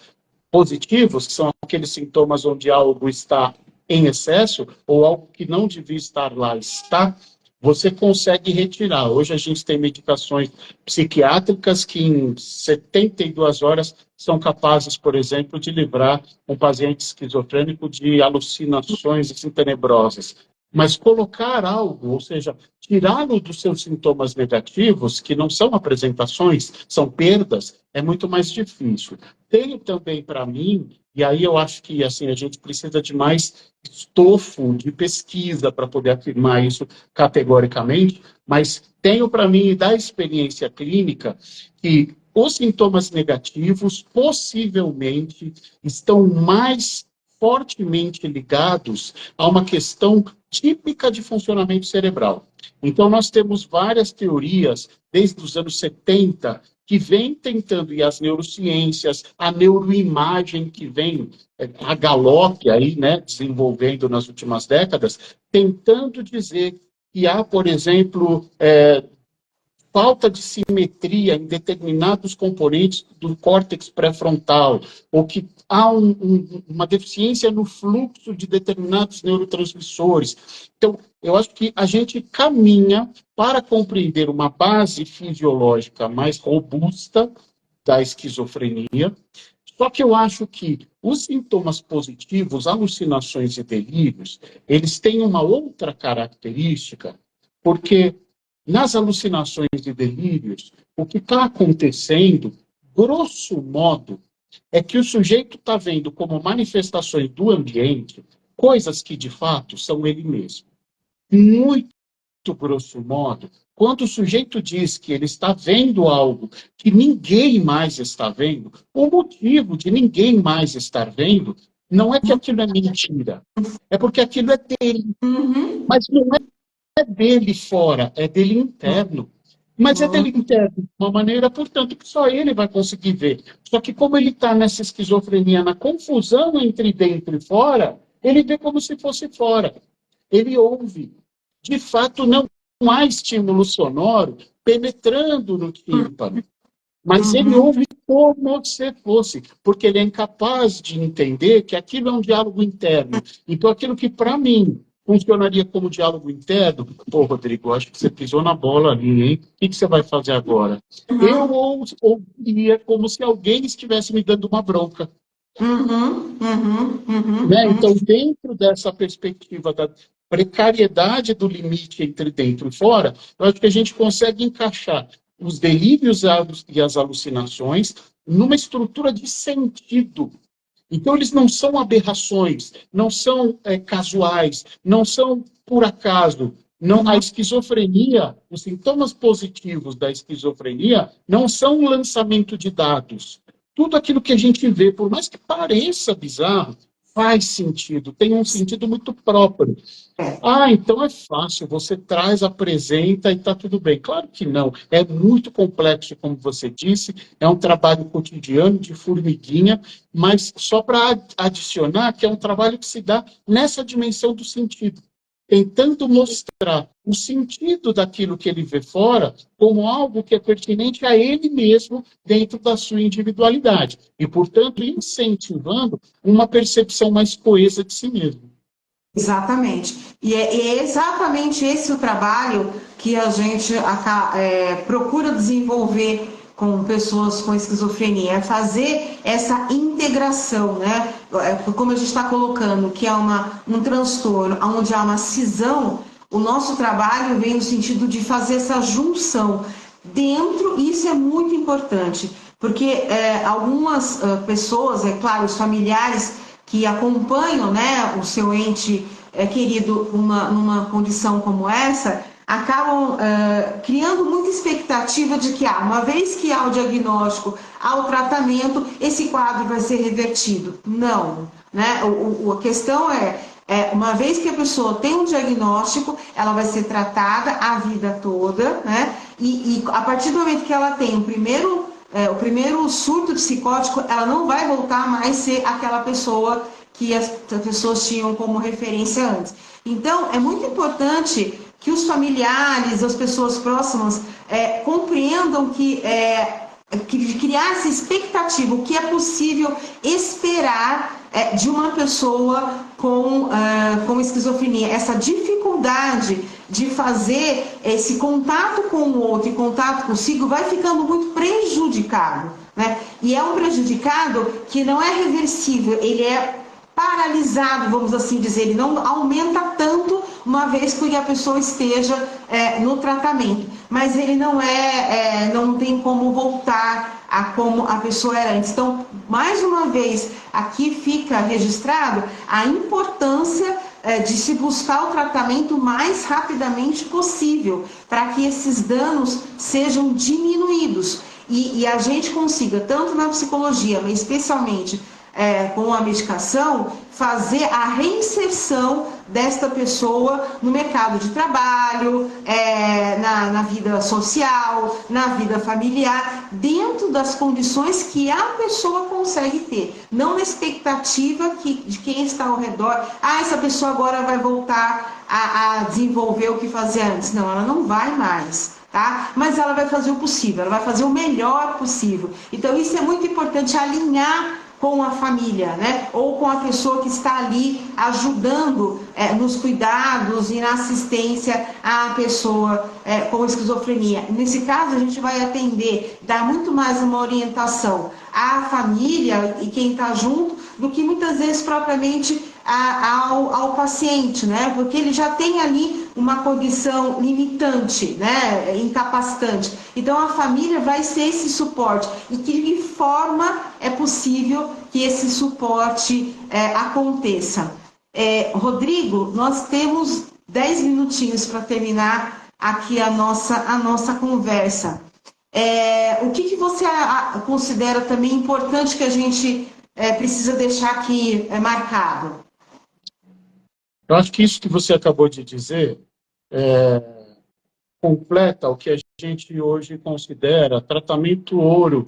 S2: positivos, que são aqueles sintomas onde algo está em excesso, ou algo que não devia estar lá está, você consegue retirar. Hoje a gente tem medicações psiquiátricas que em 72 horas são capazes, por exemplo, de livrar um paciente esquizofrênico de alucinações assim, tenebrosas. Mas colocar algo, ou seja, tirá-lo dos seus sintomas negativos, que não são apresentações, são perdas, é muito mais difícil. Tenho também para mim, e aí eu acho que assim, a gente precisa de mais estofo de pesquisa para poder afirmar isso categoricamente, mas tenho para mim, da experiência clínica, que os sintomas negativos possivelmente estão mais fortemente ligados a uma questão típica de funcionamento cerebral. Então, nós temos várias teorias, desde os anos 70, que vêm tentando, e as neurociências, a neuroimagem que vem, a galope aí, né, desenvolvendo nas últimas décadas, tentando dizer que há, por exemplo, falta de simetria em determinados componentes do córtex pré-frontal, ou que há uma deficiência no fluxo de determinados neurotransmissores. Então, eu acho que a gente caminha para compreender uma base fisiológica mais robusta da esquizofrenia, só que eu acho que os sintomas positivos, alucinações e delírios, eles têm uma outra característica, porque nas alucinações e delírios, o que está acontecendo, grosso modo, é que o sujeito está vendo como manifestações do ambiente coisas que, de fato, são ele mesmo. Muito grosso modo, quando o sujeito diz que ele está vendo algo que ninguém mais está vendo, o motivo de ninguém mais estar vendo não é que aquilo é mentira, é porque aquilo é dele. Mas não é dele fora, é dele interno. Mas é dele interno de uma maneira, portanto, que só ele vai conseguir ver. Só que como ele está nessa esquizofrenia, na confusão entre dentro e fora, ele vê como se fosse fora. Ele ouve. De fato, não há estímulo sonoro penetrando no tímpano. Mas ele ouve como se fosse, porque ele é incapaz de entender que aquilo é um diálogo interno. Então, aquilo que, para mim, funcionaria como diálogo interno, pô, Rodrigo, acho que você pisou na bola ali, hein? O que você vai fazer agora? Eu ouviria como se alguém estivesse me dando uma bronca. Né? Então, dentro dessa perspectiva da precariedade do limite entre dentro e fora, eu acho que a gente consegue encaixar os delírios e as alucinações numa estrutura de sentido. Então, eles não são aberrações, não são casuais, não são por acaso. Não, a esquizofrenia, os sintomas positivos da esquizofrenia não são um lançamento de dados. Tudo aquilo que a gente vê, por mais que pareça bizarro, faz sentido, tem um sentido muito próprio. Ah, então é fácil, você traz, apresenta e está tudo bem. Claro que não, é muito complexo, como você disse, é um trabalho cotidiano de formiguinha, mas só para adicionar que é um trabalho que se dá nessa dimensão do sentido, tentando mostrar o sentido daquilo que ele vê fora como algo que é pertinente a ele mesmo dentro da sua individualidade e, portanto, incentivando uma percepção mais coesa de si mesmo.
S1: Exatamente. E é exatamente esse o trabalho que a gente procura desenvolver com pessoas com esquizofrenia, é fazer essa integração, né? Como a gente está colocando, que é um transtorno onde há uma cisão, o nosso trabalho vem no sentido de fazer essa junção dentro, e isso é muito importante, porque algumas pessoas, é claro, os familiares que acompanham, né, o seu ente querido numa condição como essa, acabam criando muita expectativa de que, uma vez que há o diagnóstico, há o tratamento, esse quadro vai ser revertido. Não, né? A questão uma vez que a pessoa tem um diagnóstico, ela vai ser tratada a vida toda, né? E a partir do momento que ela tem o primeiro surto psicótico, ela não vai voltar mais a ser aquela pessoa que as pessoas tinham como referência antes. Então, é muito importante que os familiares, as pessoas próximas, compreendam que criar essa expectativa, o que é possível esperar de uma pessoa com esquizofrenia, essa dificuldade de fazer esse contato com o outro e contato consigo vai ficando muito prejudicado, né? E é um prejudicado que não é reversível, ele é paralisado, vamos assim dizer, ele não aumenta tanto uma vez que a pessoa esteja no tratamento, mas ele não tem como voltar a como a pessoa era antes. Então, mais uma vez, aqui fica registrado a importância de se buscar o tratamento o mais rapidamente possível, para que esses danos sejam diminuídos e a gente consiga, tanto na psicologia, mas especialmente com a medicação, fazer a reinserção desta pessoa no mercado de trabalho, na vida social, na vida familiar, dentro das condições que a pessoa consegue ter, não na expectativa de quem está ao redor. Essa pessoa agora vai voltar a desenvolver o que fazia antes. Não, ela não vai mais. Tá? Mas ela vai fazer o possível, ela vai fazer o melhor possível. Então isso é muito importante, alinhar com a família, né? Ou com a pessoa que está ali ajudando nos cuidados e na assistência à pessoa com esquizofrenia. Nesse caso, a gente vai atender, dar muito mais uma orientação à família e quem está junto, do que muitas vezes propriamente ao paciente, né? Porque ele já tem ali uma condição limitante, né? Incapacitante. Então a família vai ser esse suporte. E de forma é possível que esse suporte aconteça? Rodrigo, nós temos 10 minutinhos para terminar aqui a nossa conversa. O que você considera também importante que a gente precisa deixar aqui marcado?
S2: Eu acho que isso que você acabou de dizer completa o que a gente hoje considera tratamento ouro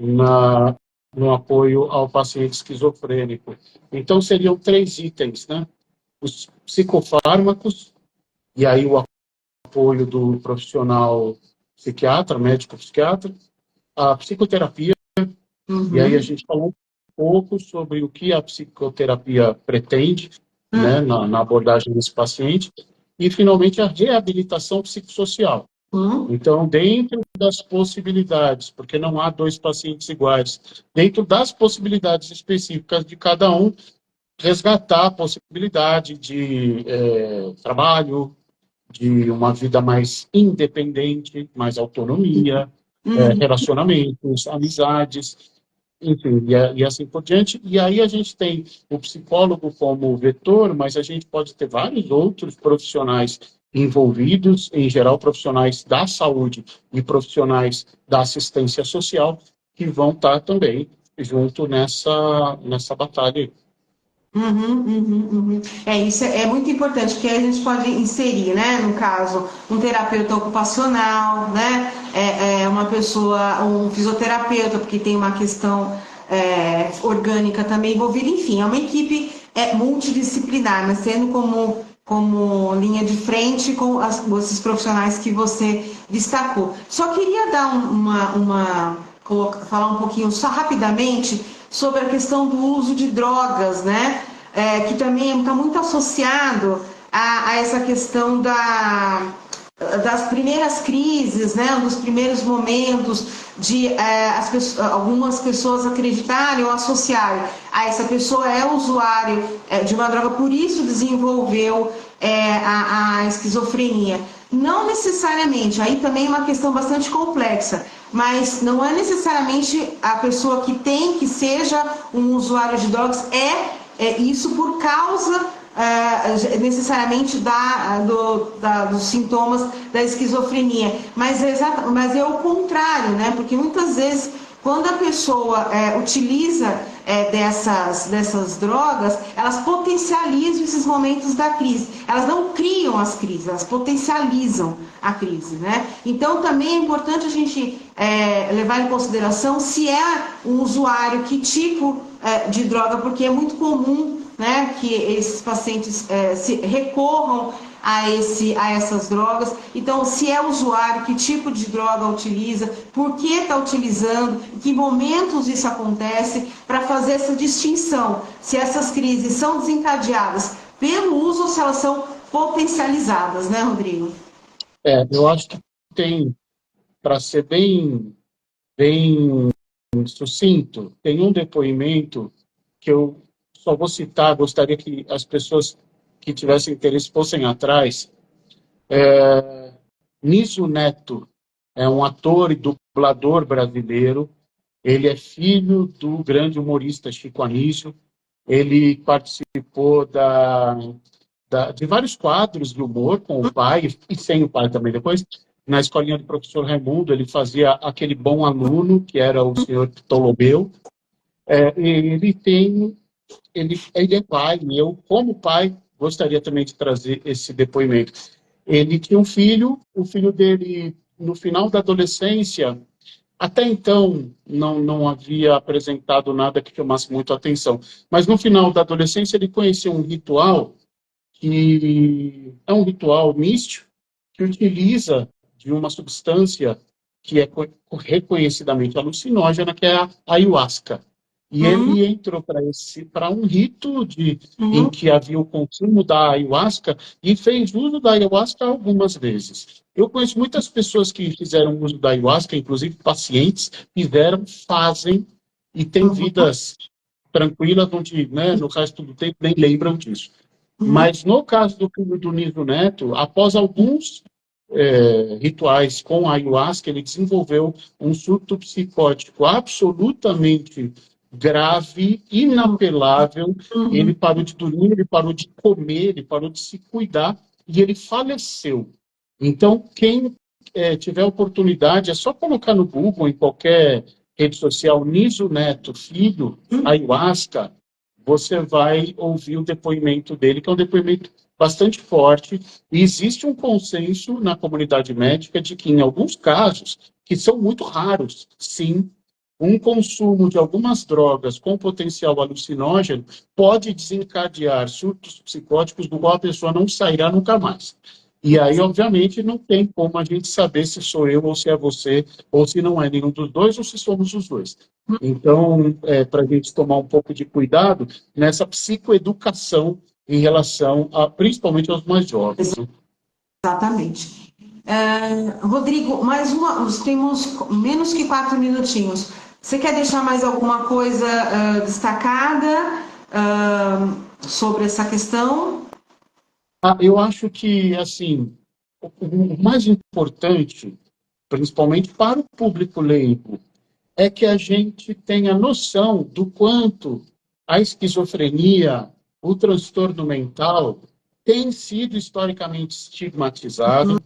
S2: no apoio ao paciente esquizofrênico. Então, seriam 3 itens, né? Os psicofármacos, e aí o apoio do profissional psiquiatra, médico psiquiatra, a psicoterapia, e aí a gente falou um pouco sobre o que a psicoterapia pretende, né, na abordagem desse paciente, e, finalmente, a reabilitação psicossocial. Então, dentro das possibilidades, porque não há 2 pacientes iguais, dentro das possibilidades específicas de cada um, resgatar a possibilidade de trabalho, de uma vida mais independente, mais autonomia, relacionamentos, amizades, enfim, e assim por diante. E aí a gente tem o psicólogo como vetor, mas a gente pode ter vários outros profissionais envolvidos, em geral profissionais da saúde e profissionais da assistência social, que vão estar também junto nessa batalha.
S1: Isso é muito importante, porque a gente pode inserir, né, no caso, um terapeuta ocupacional, né, uma pessoa, um fisioterapeuta, porque tem uma questão orgânica também envolvida, enfim, é uma equipe multidisciplinar, mas tendo como linha de frente com esses profissionais que você destacou. Só queria dar falar um pouquinho, só rapidamente, sobre a questão do uso de drogas, né? Que também está muito associado a essa questão das primeiras crises, né? Dos primeiros momentos de algumas pessoas acreditarem ou associarem essa pessoa é usuário de uma droga, por isso desenvolveu a esquizofrenia. Não necessariamente, aí também é uma questão bastante complexa, mas não é necessariamente a pessoa que seja um usuário de drogas, isso por causa necessariamente dos sintomas da esquizofrenia, mas é o contrário, né? Porque muitas vezes quando a pessoa utiliza dessas drogas, elas potencializam esses momentos da crise. Elas não criam as crises, elas potencializam a crise, né? Então também é importante a gente levar em consideração se é um usuário, que tipo de droga, porque é muito comum, né, que esses pacientes se recorram a essas drogas. Então, se é usuário, que tipo de droga utiliza, por que está utilizando, em que momentos isso acontece, para fazer essa distinção, se essas crises são desencadeadas pelo uso ou se elas são potencializadas, né, Rodrigo?
S2: Eu acho que tem, para ser bem sucinto, tem um depoimento que eu só vou citar, gostaria que as pessoas que tivessem interesse fossem atrás. Nísio Neto é um ator e dublador brasileiro. Ele é filho do grande humorista Chico Anísio. Ele participou de vários quadros de humor com o pai, e sem o pai também depois. Na escolinha do professor Raimundo, ele fazia aquele bom aluno, que era o senhor Ptolomeu. Ele é pai, e eu, como pai, gostaria também de trazer esse depoimento. Ele tinha um filho, o filho dele, no final da adolescência, até então não havia apresentado nada que chamasse muito a atenção, mas no final da adolescência ele conheceu um ritual que é um ritual místico que utiliza de uma substância que é reconhecidamente alucinógena, que é a ayahuasca. E ele entrou para um rito em que havia o consumo da ayahuasca e fez uso da ayahuasca algumas vezes. Eu conheço muitas pessoas que fizeram uso da ayahuasca, inclusive pacientes, fizeram, fazem e têm vidas tranquilas, onde, né, no resto do tempo nem lembram disso. Mas no caso do filho do Niso Neto, após alguns rituais com a ayahuasca, ele desenvolveu um surto psicótico absolutamente grave, inapelável. Ele parou de dormir, ele parou de comer, ele parou de se cuidar e ele faleceu. Então, quem tiver oportunidade, é só colocar no Google, em qualquer rede social, Niso Neto, filho, ayahuasca, você vai ouvir o depoimento dele, que é um depoimento bastante forte, e existe um consenso na comunidade médica de que, em alguns casos, que são muito raros, sim, um consumo de algumas drogas com potencial alucinógeno pode desencadear surtos psicóticos do qual a pessoa não sairá nunca mais. E aí, obviamente, não tem como a gente saber se sou eu ou se é você, ou se não é nenhum dos dois, ou se somos os dois. Então, para a gente tomar um pouco de cuidado nessa psicoeducação em relação principalmente aos mais jovens.
S1: Exatamente. Rodrigo, mais uma, temos menos que 4 minutinhos. Você quer deixar mais alguma coisa destacada sobre essa questão?
S2: Eu acho que, assim, o mais importante, principalmente para o público leigo, é que a gente tenha noção do quanto a esquizofrenia, o transtorno mental, tem sido historicamente estigmatizado,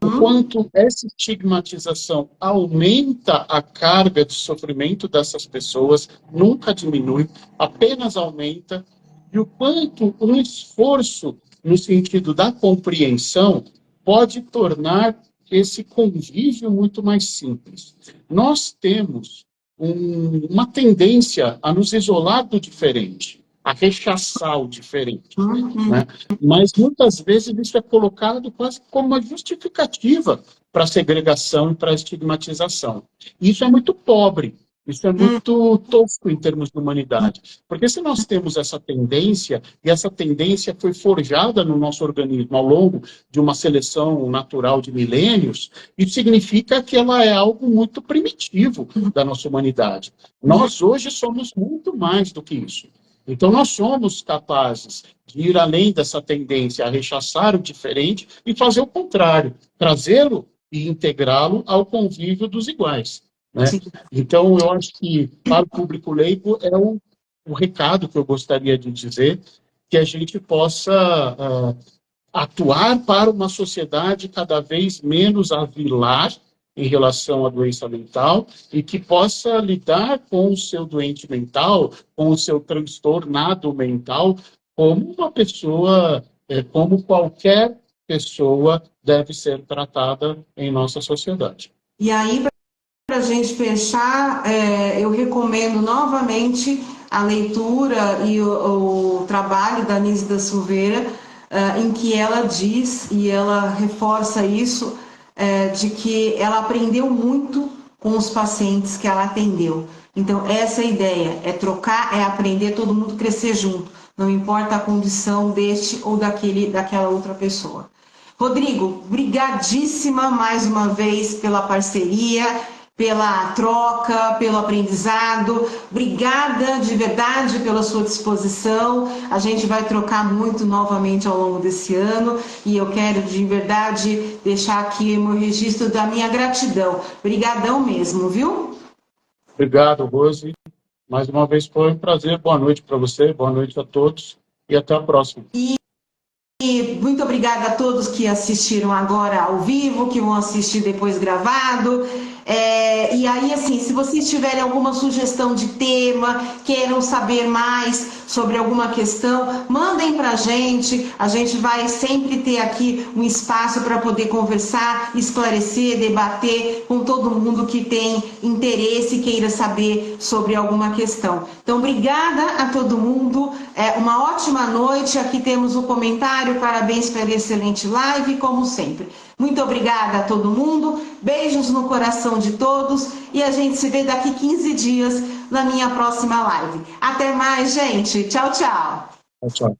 S2: o quanto essa estigmatização aumenta a carga de sofrimento dessas pessoas, nunca diminui, apenas aumenta, e o quanto um esforço no sentido da compreensão pode tornar esse convívio muito mais simples. Nós temos uma tendência a nos isolar do diferente, a rechaçar o diferente, né? Mas muitas vezes isso é colocado quase como uma justificativa para a segregação e para a estigmatização. Isso é muito pobre, isso é muito tosco em termos de humanidade. Porque se nós temos essa tendência, e essa tendência foi forjada no nosso organismo ao longo de uma seleção natural de milênios, isso significa que ela é algo muito primitivo da nossa humanidade. Nós hoje somos muito mais do que isso. Então, nós somos capazes de ir além dessa tendência a rechaçar o diferente e fazer o contrário, trazê-lo e integrá-lo ao convívio dos iguais, né? Então, eu acho que, para o público leigo, é o recado que eu gostaria de dizer, que a gente possa atuar para uma sociedade cada vez menos avilar em relação à doença mental e que possa lidar com o seu doente mental, com o seu transtornado mental, como uma pessoa, como qualquer pessoa deve ser tratada em nossa sociedade.
S1: E aí, para a gente fechar, eu recomendo novamente a leitura e o trabalho da Anísia da Silveira, em que ela diz, e ela reforça isso, de que ela aprendeu muito com os pacientes que ela atendeu. Então, essa é a ideia, é trocar, é aprender, todo mundo crescer junto, não importa a condição deste ou daquela outra pessoa. Rodrigo, brigadíssima mais uma vez pela parceria, pela troca, pelo aprendizado. Obrigada de verdade pela sua disposição. A gente vai trocar muito novamente ao longo desse ano e eu quero de verdade deixar aqui o meu registro da minha gratidão. Obrigadão mesmo, viu?
S2: Obrigado, Rose. Mais uma vez foi um prazer. Boa noite para você, boa noite a todos e até a próxima.
S1: muito obrigada a todos que assistiram agora ao vivo, que vão assistir depois gravado. E aí, assim, se vocês tiverem alguma sugestão de tema, queiram saber mais sobre alguma questão, mandem para a gente vai sempre ter aqui um espaço para poder conversar, esclarecer, debater com todo mundo que tem interesse e queira saber sobre alguma questão. Então, obrigada a todo mundo, uma ótima noite, aqui temos o comentário, parabéns pela excelente live, como sempre. Muito obrigada a todo mundo, beijos no coração de todos e a gente se vê daqui 15 dias na minha próxima live. Até mais, gente. Tchau, tchau.
S2: Tchau.